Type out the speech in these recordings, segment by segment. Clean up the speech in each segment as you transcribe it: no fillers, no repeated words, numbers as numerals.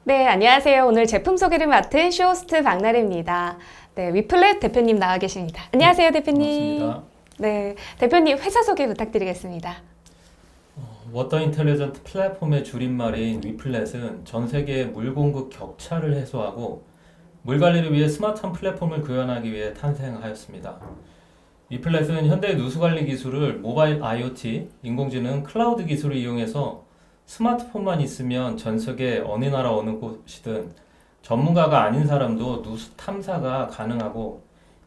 네, 안녕하세요. 오늘 제품 소개를 맡은 쇼호스트 박나래입니다. 네, 위플랫 대표님 나와 계십니다. 안녕하세요, 대표님. 반갑습니다. 네, 대표님 회사 소개 부탁드리겠습니다. 워터 인텔리전트 플랫폼의 줄임말인 위플렛은 전 세계의 물 공급 격차를 해소하고 물 관리를 위해 스마트한 플랫폼을 구현하기 위해 탄생하였습니다. 위플렛은 현대의 누수 관리 기술을 모바일 IoT, 인공지능, 클라우드 기술을 이용해서 스마트폰만 있으면 전 세계 어느 나라 어느 곳이든 전문가가 아닌 사람도 누수 탐사가 가능하고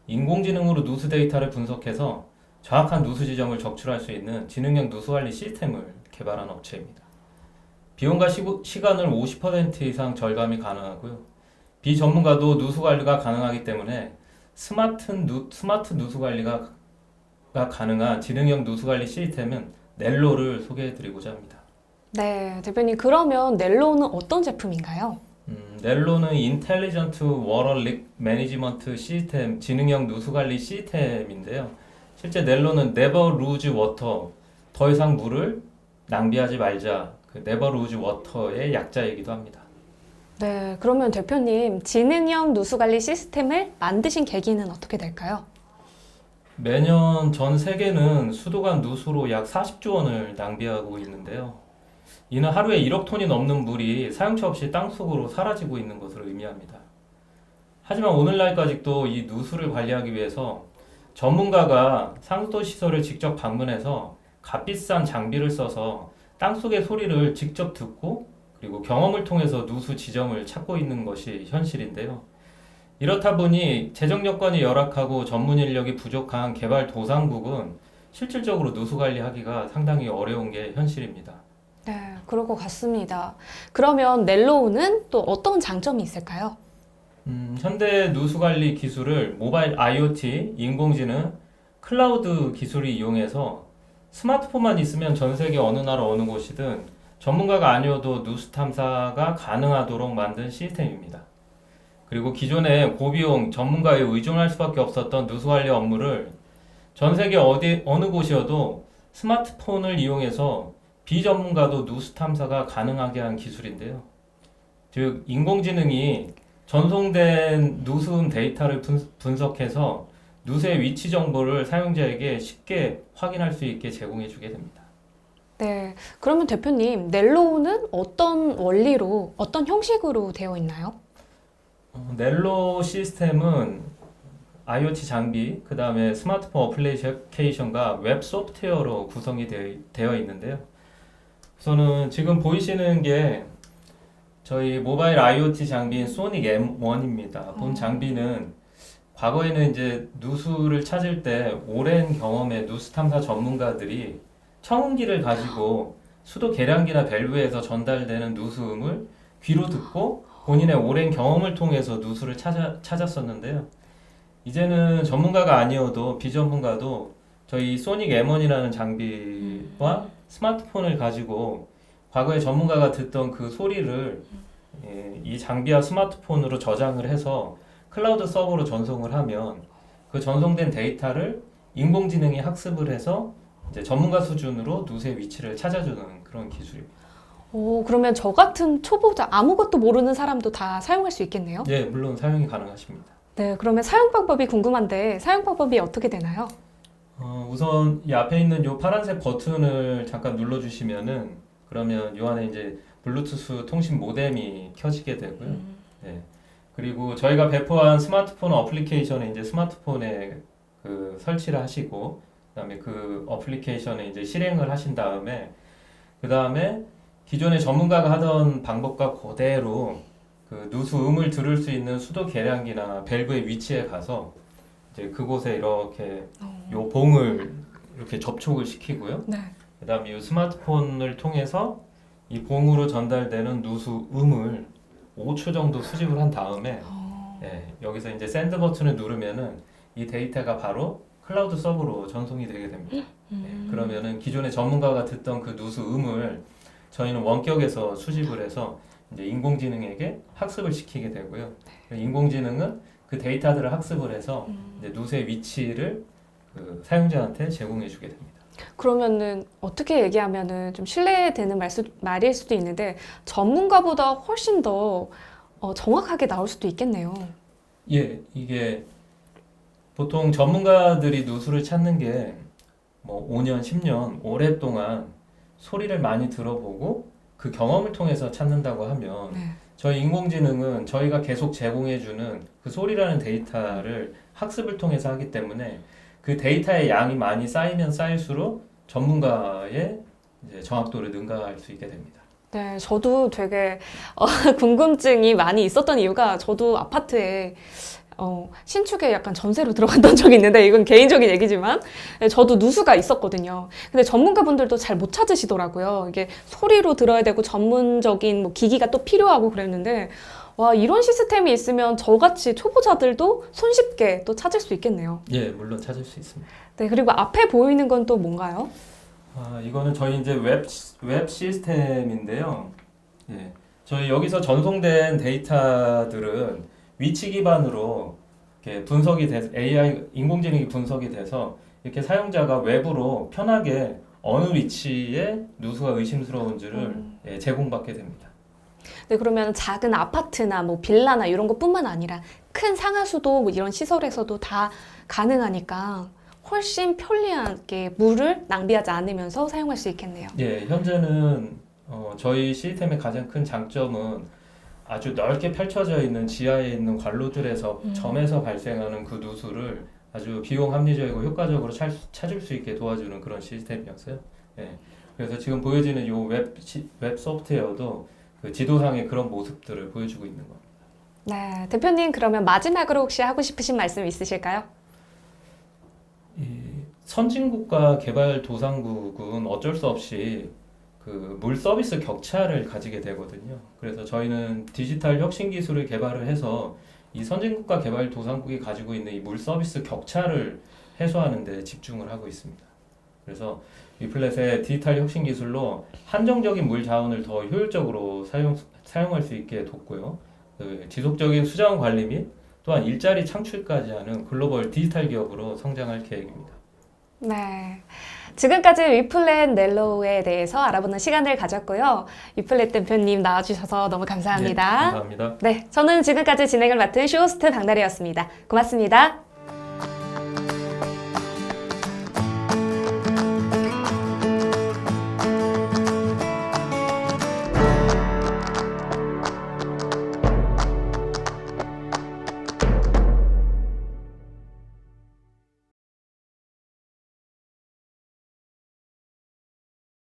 인공지능으로 누수 데이터를 분석해서 정확한 누수 지점을 적출할 수 있는 지능형 누수 관리 시스템을 개발한 업체입니다. 비용과 시간을 50% 이상 절감이 가능하고요. 비전문가도 누수 관리가 가능하기 때문에 스마트 누수 관리가 가능한 지능형 누수 관리 시스템은 넬로를 소개해드리고자 합니다. 네, 대표님 그러면 넬로우는 어떤 제품인가요? 넬로는 인텔리전트 워터 릭 매니지먼트 시스템, 지능형 누수 관리 시스템인데요. 실제 넬로는 never lose water, 더 이상 물을 낭비하지 말자, 그 never lose water의 약자이기도 합니다. 네, 그러면 대표님 지능형 누수 관리 시스템을 만드신 계기는 어떻게 될까요? 매년 전 세계는 수도관 누수로 약 40조 원을 낭비하고 있는데요. 이는 하루에 1억 톤이 넘는 물이 사용처 없이 땅속으로 사라지고 있는 것을 의미합니다. 하지만 오늘날까지도 이 누수를 관리하기 위해서 전문가가 상도 시설을 직접 방문해서 값비싼 장비를 써서 땅속의 소리를 직접 듣고 그리고 경험을 통해서 누수 지점을 찾고 있는 것이 현실인데요. 이렇다 보니 재정 여건이 열악하고 전문 인력이 부족한 개발도상국은 실질적으로 누수 관리하기가 상당히 어려운 게 현실입니다. 네, 그럴 것 같습니다. 그러면 넬로우는 또 어떤 장점이 있을까요? 현대 누수 관리 기술을 모바일 IoT, 인공지능, 클라우드 기술을 이용해서 스마트폰만 있으면 전 세계 어느 나라 어느 곳이든 전문가가 아니어도 누수 탐사가 가능하도록 만든 시스템입니다. 그리고 기존에 고비용 전문가에 의존할 수밖에 없었던 누수 관리 업무를 전 세계 어느 곳이어도 스마트폰을 이용해서 비전문가도 누수 탐사가 가능하게 한 기술인데요. 즉, 인공지능이 전송된 누수음 데이터를 분석해서 누수의 위치 정보를 사용자에게 쉽게 확인할 수 있게 제공해 주게 됩니다. 네, 그러면 대표님 넬로우는 어떤 원리로, 어떤 형식으로 되어 있나요? 넬로 시스템은 IoT 장비, 그 다음에 스마트폰 어플리케이션과 웹 소프트웨어로 구성이 되어 있는데요. 우선은 지금 보이시는 게 저희 모바일 IoT 장비인 소닉 M1입니다. 본 장비는 과거에는 이제 누수를 찾을 때 오랜 경험의 누수 탐사 전문가들이 청음기를 가지고 수도 계량기나 밸브에서 전달되는 누수음을 귀로 듣고 본인의 오랜 경험을 통해서 누수를 찾았었는데요. 이제는 전문가가 아니어도 비전문가도 저희 소닉 M1이라는 장비와 스마트폰을 가지고 과거에 전문가가 듣던 그 소리를 이 장비와 스마트폰으로 저장을 해서 클라우드 서버로 전송을 하면 그 전송된 데이터를 인공지능이 학습을 해서 이제 전문가 수준으로 누수의 위치를 찾아주는 그런 기술입니다. 오, 그러면 저 같은 초보자, 아무것도 모르는 사람도 다 사용할 수 있겠네요? 네, 물론 사용이 가능하십니다. 네, 그러면 사용 방법이 궁금한데 사용 방법이 어떻게 되나요? 우선 이 앞에 있는 이 파란색 버튼을 잠깐 눌러주시면은 그러면 이 안에 이제 블루투스 통신 모뎀이 켜지게 되고요. 네. 그리고 저희가 배포한 스마트폰 어플리케이션에 이제 스마트폰에 그 설치를 하시고 그다음에 그 어플리케이션에 이제 실행을 하신 다음에 그다음에 기존에 전문가가 하던 방법과 그대로 그 누수음을 들을 수 있는 수도 계량기나 밸브의 위치에 가서 이제 그곳에 이렇게 요 봉을 이렇게 접촉을 시키고요. 네. 그다음에 이 스마트폰을 통해서 이 봉으로 전달되는 누수음을 5초 정도 수집을 한 다음에 여기서 이제 샌드 버튼을 누르면은 이 데이터가 바로 클라우드 서버로 전송이 되게 됩니다. 그러면은 기존의 전문가가 듣던 그 누수음을 저희는 원격에서 수집을 해서 이제 인공지능에게 학습을 시키게 되고요. 인공지능은 그 데이터들을 학습을 해서 이제 누수의 위치를 그 사용자한테 제공해 주게 됩니다. 그러면은 어떻게 얘기하면은 좀 신뢰되는 말일 수도 있는데 전문가보다 훨씬 더 정확하게 나올 수도 있겠네요. 예, 이게 보통 전문가들이 누수를 찾는 게 뭐 5년, 10년 오랫동안 소리를 많이 들어보고 그 경험을 통해서 찾는다고 하면 네. 저희 인공지능은 저희가 계속 제공해주는 그 소리라는 데이터를 학습을 통해서 하기 때문에 그 데이터의 양이 많이 쌓이면 쌓일수록 전문가의 이제 정확도를 능가할 수 있게 됩니다. 네, 저도 되게 궁금증이 많이 있었던 이유가 저도 아파트에 신축에 약간 전세로 들어갔던 적이 있는데 이건 개인적인 얘기지만 네, 저도 누수가 있었거든요. 근데 전문가분들도 잘 못 찾으시더라고요. 이게 소리로 들어야 되고 전문적인 뭐 기기가 또 필요하고 그랬는데 와, 이런 시스템이 있으면 저같이 초보자들도 손쉽게 또 찾을 수 있겠네요. 예, 물론 찾을 수 있습니다. 네, 그리고 앞에 보이는 건 또 뭔가요? 이거는 저희 이제 웹 시스템인데요. 예, 저희 여기서 전송된 데이터들은 위치 기반으로 이렇게 분석이 돼서 AI 인공지능이 분석이 돼서 이렇게 사용자가 웹으로 편하게 어느 위치에 누수가 의심스러운지를 예, 제공받게 됩니다. 네, 그러면 작은 아파트나 뭐 빌라나 이런 것뿐만 아니라 큰 상하수도 뭐 이런 시설에서도 다 가능하니까 훨씬 편리하게 물을 낭비하지 않으면서 사용할 수 있겠네요. 예, 현재는 저희 시스템의 가장 큰 장점은 아주 넓게 펼쳐져 있는 지하에 있는 관로들에서 점에서 발생하는 그 누수를 아주 비용 합리적이고 효과적으로 찾을 수 있게 도와주는 그런 시스템이었어요. 예. 그래서 지금 보여지는 이 웹 소프트웨어도 그 지도상의 그런 모습들을 보여주고 있는 겁니다. 네, 대표님 그러면 마지막으로 혹시 하고 싶으신 말씀 있으실까요? 이 선진국과 개발도상국은 어쩔 수 없이 그 물 서비스 격차를 가지게 되거든요. 그래서 저희는 디지털 혁신 기술을 개발을 해서 이 선진국과 개발도상국이 가지고 있는 이 물 서비스 격차를 해소하는 데 집중을 하고 있습니다. 그래서 위플랫의 디지털 혁신 기술로 한정적인 물 자원을 더 효율적으로 사용할 수 있게 돕고요. 그 지속적인 수자원 관리 및 또한 일자리 창출까지 하는 글로벌 디지털 기업으로 성장할 계획입니다. 네. 지금까지 위플랫 넬로우에 대해서 알아보는 시간을 가졌고요. 위플랫 대표님 나와주셔서 너무 감사합니다. 네, 감사합니다. 네, 저는 지금까지 진행을 맡은 쇼호스트 박나래였습니다. 고맙습니다.